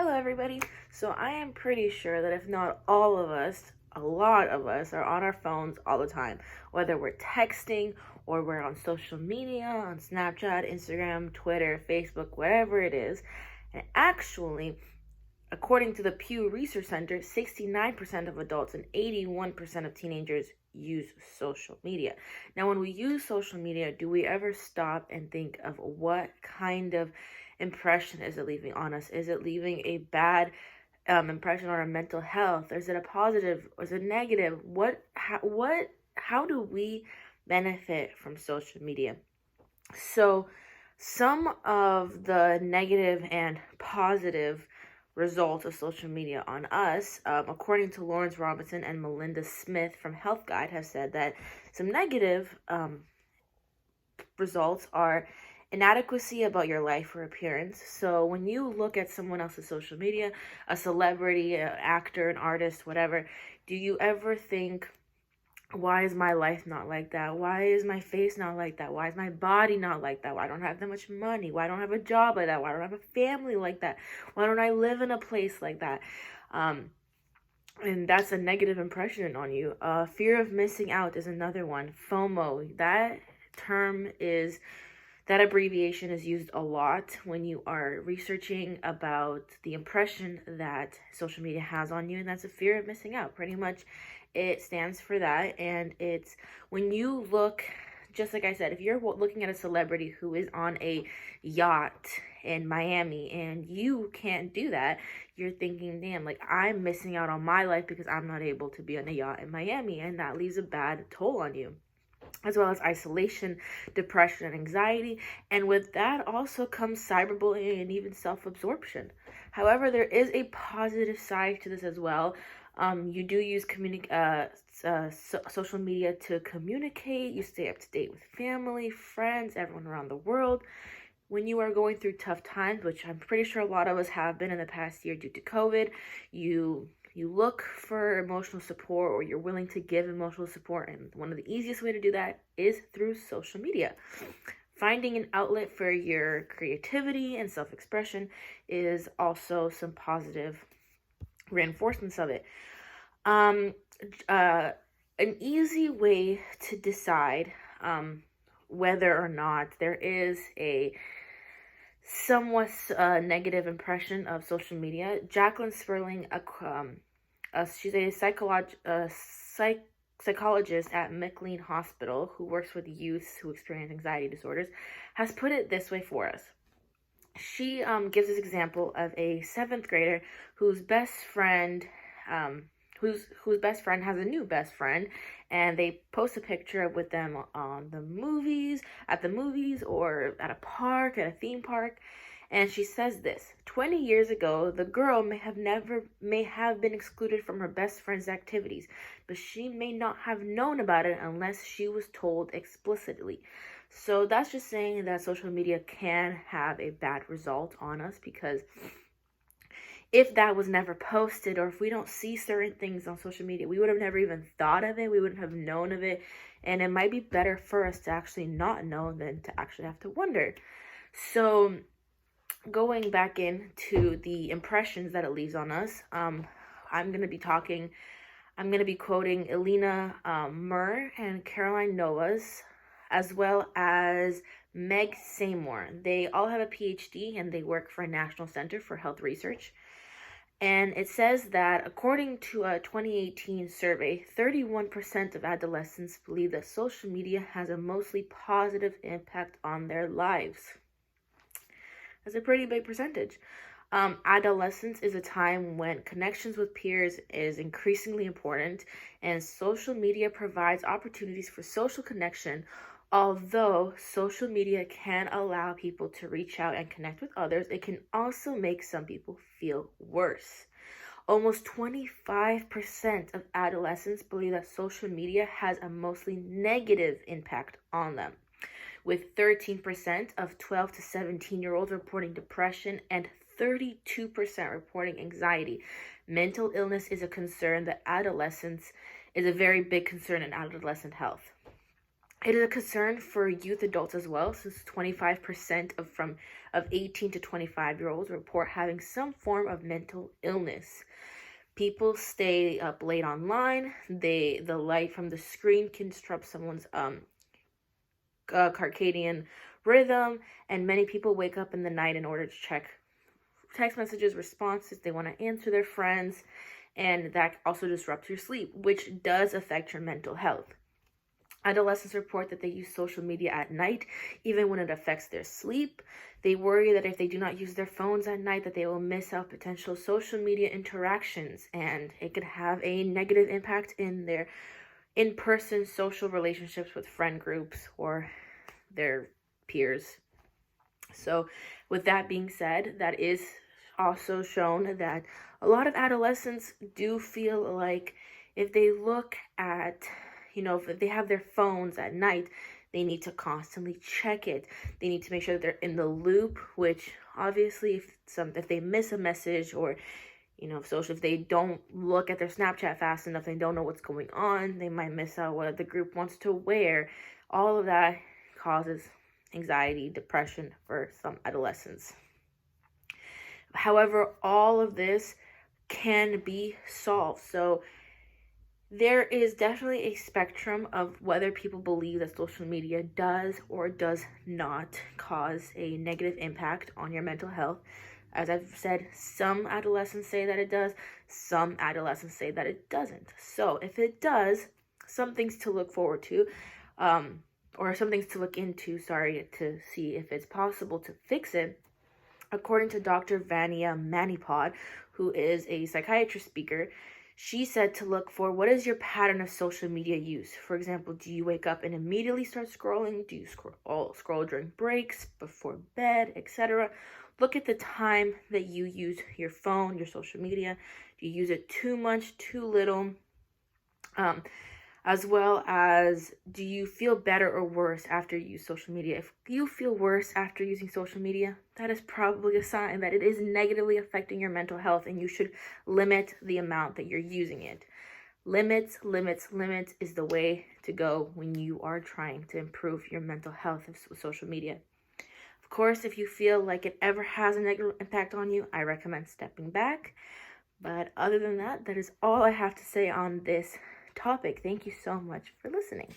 Hello, everybody. So, I am pretty sure that if not all of us, a lot of us are on our phones all the time, whether we're texting or we're on social media, on Snapchat, Instagram, Twitter, Facebook, whatever it is. And actually, according to the Pew Research Center, 69% of adults and 81% of teenagers use social media. Now, when we use social media, do we ever stop and think of what kind of impression is it leaving on us? Is it leaving a bad impression on our mental health? Is it a positive? Or is it negative? How do we benefit from social media? So, some of the negative and positive results of social media on us, according to Lawrence Robinson and Melinda Smith from Health Guide, have said that some negative results are inadequacy about your life or appearance. So when you look at someone else's social media, a celebrity, an actor, an artist, whatever, do you ever think, why is my life not like that? Why is my face not like that? Why is my body not like that? Why don't I have that much money? Why don't I have a job like that? Why don't I have a family like that? Why don't I live in a place like that? And that's a negative impression on you. Fear of missing out is another one. FOMO. That abbreviation is used a lot when you are researching about the impression that social media has on you, and that's a fear of missing out. Pretty much it stands for that, and it's when you look, just like I said, if you're looking at a celebrity who is on a yacht in Miami and you can't do that, you're thinking, damn, like I'm missing out on my life because I'm not able to be on a yacht in Miami, and that leaves a bad toll on you, as well as isolation, depression, and anxiety. And with that also comes cyberbullying and even self-absorption. However, there is a positive side to this as well. You do use social media to communicate. You stay up to date with family, friends, everyone around the world. When you are going through tough times, which I'm pretty sure a lot of us have been in the past year due to COVID, you look for emotional support, or you're willing to give emotional support, and one of the easiest way to do that is through social media. Finding an outlet for your creativity and self-expression is also some positive reinforcements of it. An easy way to decide whether or not there is a somewhat negative impression of social media. Jacqueline Sperling, she's a psychologist at McLean Hospital who works with youths who experience anxiety disorders, has put it this way for us. She gives this example of a 7th grader whose best friend whose best friend has a new best friend, and they post a picture with them at the movies, or at a park, at a theme park. And she says this: 20 years ago, the girl may have been excluded from her best friend's activities, but she may not have known about it unless she was told explicitly. So that's just saying that social media can have a bad result on us, because if that was never posted, or if we don't see certain things on social media, we would have never even thought of it. We wouldn't have known of it. And it might be better for us to actually not know than to actually have to wonder. So going back into the impressions that it leaves on us, I'm going to be quoting Elena Murr and Caroline Novas, as well as Meg Seymour. They all have a PhD and they work for a National Center for Health Research. And it says that according to a 2018 survey, 31% of adolescents believe that social media has a mostly positive impact on their lives. That's a pretty big percentage. Adolescence is a time when connections with peers is increasingly important, and social media provides opportunities for social connection. Although social media can allow people to reach out and connect with others, it can also make some people feel worse. Almost 25% of adolescents believe that social media has a mostly negative impact on them, with 13% of 12 to 17-year-olds reporting depression and 32% reporting anxiety. Mental illness is a concern that is a very big concern in adolescent health. It is a concern for youth adults as well, since 25% of 18 to 25-year-olds report having some form of mental illness. People stay up late online. The light from the screen can disrupt someone's circadian rhythm, and many people wake up in the night in order to check text messages, responses. They want to answer their friends, and that also disrupts your sleep, which does affect your mental health. Adolescents report that they use social media at night, even when it affects their sleep. They worry that if they do not use their phones at night, that they will miss out potential social media interactions, and it could have a negative impact in their in-person social relationships with friend groups or their peers. So with that being said, that is also shown that a lot of adolescents do feel like if they look at, if they have their phones at night, they need to constantly check it. They need to make sure that they're in the loop, which obviously if they miss a message, or if they don't look at their Snapchat fast enough, they don't know what's going on, they might miss out what the group wants to wear. All of that causes anxiety, depression for some adolescents. However, all of this can be solved. So there is definitely a spectrum of whether people believe that social media does or does not cause a negative impact on your mental health. As I've said, some adolescents say that it does, some adolescents say that it doesn't. So if it does, some things to look forward to, or some things to look into, to see if it's possible to fix it. According to Dr. Vania Manipod, who is a psychiatrist speaker, she said to look for, what is your pattern of social media use? For example, do you wake up and immediately start scrolling? Do you scroll during breaks, before bed, etc.? Look at the time that you use your phone, your social media. Do you use it too much, too little? As well as, do you feel better or worse after you use social media? If you feel worse after using social media, that is probably a sign that it is negatively affecting your mental health, and you should limit the amount that you're using it. Limits is the way to go when you are trying to improve your mental health with social media. Of course, if you feel like it ever has a negative impact on you, I recommend stepping back. But other than that, that is all I have to say on this topic. Thank you so much for listening.